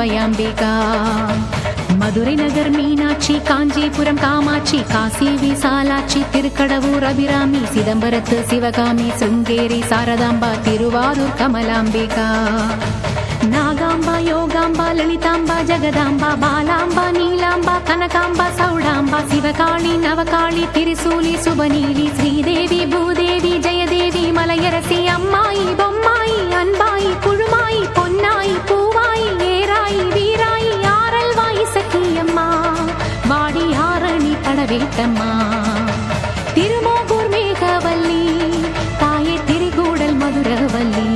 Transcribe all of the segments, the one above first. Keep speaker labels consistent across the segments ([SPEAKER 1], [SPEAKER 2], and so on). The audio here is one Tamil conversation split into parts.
[SPEAKER 1] அபயாம்பிகா. மதுரை நகர் மீனாட்சி, காஞ்சிபுரம் காமாட்சி, காசி விசாலாட்சி, திருக்கடவூர் அபிராமி, சிதம்பரத்து சிவகாமி, சிருங்கேரி சாரதாம்பா, திருவாரூர் கமலாம்பிகா. நாகாம்பா, யோகாம்பா, லலிதாம்பா, ஜெகதாம்பா, பாலாம்பா, நீலாம்பா, கனகாம்பா, சௌடாம்பா, சிவகாளி, நவகாளி, திரிசூலி, சுபநீலி, ஸ்ரீதேவி, பூதேவி, ஜெயதேவி, மலையரசி, அம்மாயி, பொம்மாயி, அன்பாயி, புழுமாயி, பொன்னாயி, பூவாயி, ஏராயி, வீராயி, ஆரல்வாயி, சக்கியம்மா, வாடி ஆரணி படவேட்டம்மா. திருமோகூர் மேகவல்லி, தாயே திரிகூடல் மதுரவல்லி,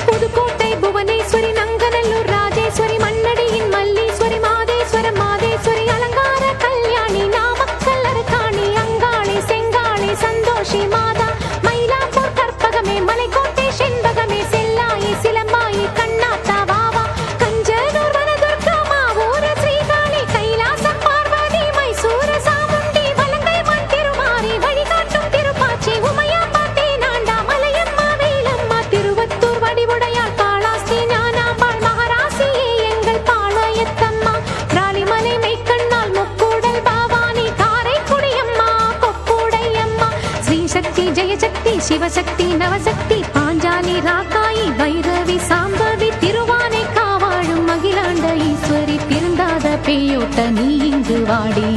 [SPEAKER 1] புதுக்கோட்டை புவனேஸ்வரி, நங்கநல்லூர் ராஜேஸ்வரி, மண்ணடியின் மல்லீஸ்வரி, மாதேஸ்வரம் மாதேஸ்வரி, அலங்கார கல்யாணி, நாமக்கல் அரக்காணி, அங்காளி, செங்காளி, சந்தோஷி மாதா, மயிலாப்பூர் கற்பகமே, மலைக்கோட்டை செண்பகமே, செல்லாயி, சிலம்பாயி, கண்ணாத்தா வாவா, கஞ்சனூர் வனதுர்கா, மாவூர ஸ்ரீகாளி, கைலாசம் பார்வதி, மைசூர சாமுண்டி, வலங்கை மண் திருமாரி, வழிகாட்டும் திருப்பாச்சி, உமையாம்பா, தேனாண்டா, மலையம்மா, வேலம்மா, திருவத்தூர் வடிவுடையாள், காளாஸ்தி ஞானாம்பாள், மகாராசியே எங்கள் பாளையத்தம்மா, ராலிமலை மெய்க்கண்ணாள், முக்கூடல் பாவானி, காரைக்குடியம்மா, கொப்புடையம்மா, ஸ்ரீசக்தி, ஜெயசக்தி, சிவசக்தி, நவசக்தி, பாஞ்சாலி, ராக்காயி, பைரவி, சாம்பவி, திருவானை காவாழும் அகிலாண்ட ஈஸ்வரி, திருந்தாத பேயோட்ட நீ இங்கு வாடி.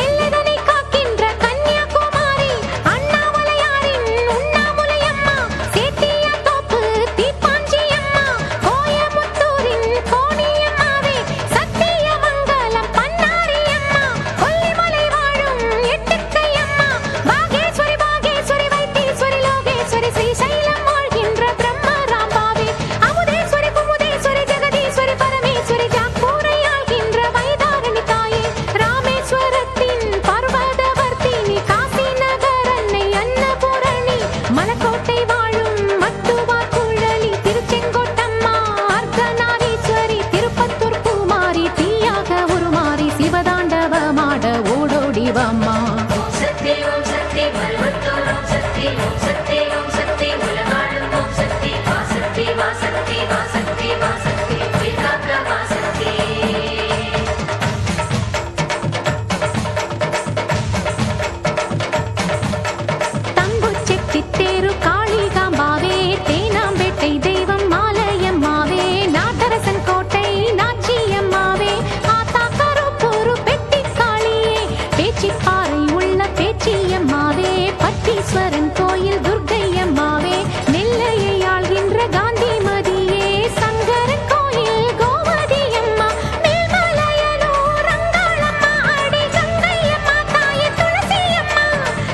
[SPEAKER 1] எல்லைதனை காக்கின்ற கன்னியாகுமாரி, அண்ணாமலையாரின் உண்ணாமுலையம்மா, சேத்தியாத்தோப்பு தீப்பாஞ்சியம்மா, கோயமுத்தூரின் கோணியம்மாவே, சத்தியமங்கலம் பன்னாரியம்மா, கொல்லிமலை வாழும் எட்டுக்கையம்மா, பாகேஸ்வரி பாகேஸ்வரி, வைத்தீஸ்வரி, லோகேஸ்வரி, ஸ்ரீசைலம் வாழ்கின்ற பிரம்மராம்பாவே, அமுதேஸ்வரி குமுதேஸ்வரி, ஜெகதீஸ்வரி, பரமேஸ்வரி, ஜாக்கூரை ஆள்கின்ற வைதாரணி தாயே, ராமேஸ்வரத்தின் பர்வதவர்த்தினி, காசி நகர் அன்னை அன்னபூரணி, மலக்கோட்டை வாழும் மட்டுவார் குழலி, திருச்செங்கோட்டம்மா, அர்த்தநாரீஸ்வரி, திருப்பத்தூர் பூமாரி, தீயாக உருமாறி, சிவதாண்டவமாட ஓடோடி வாம்மா. தம்புச்செட்டி தேரு காளிகாம்பாவே, தேனாம்பேட்டை தெய்வம் மாலையம்மாவே, நாட்டரசன் கோட்டை நாச்சியம்மாவே, ஆத்தா கருப்பூரு பெட்டிக்காளியே, பேச்சிப்பாறை உள்ள பேச்சியம்மாவே, பட்டீஸ்வரன் கோயில் துர்க்கையம்மாவே, நெல்லையை ஆள்கின்ற காந்திமதியே, சங்கரன் கோயில் கோமதியம்மா, மேல்மலையனூர் அங்காளம்மா, அடி கங்கையம்மா, தாயே துளசியம்மா,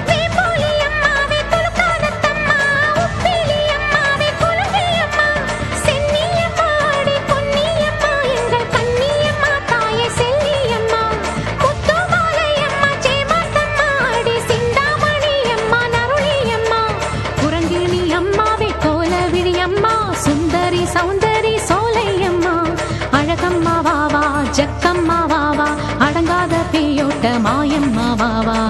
[SPEAKER 1] வேப்பூலியம்மாவே, துலுக்கானத்தம்மா, உப்பிலியம்மாவே, குலுங்கியம்மா, சென்னியம்மா, அடி பொன்னியம்மா, எங்கள் கன்னியம்மா, தாயே செல்லியம்மா, முத்துமாலையம்மா, சேமாத்தம்மா, அடி சிந்தாமணியம்மா, நருளியம்மா, குரங்கிணி அம்மாவே, கோலவிழியம்மா, சுந்தரி சௌந்தரி சோலையம்மா, அழகம்மா வாவா, ஜக்கம்மா வாவா, அடங்காத பேயோட்ட மாயம்மா வாவா.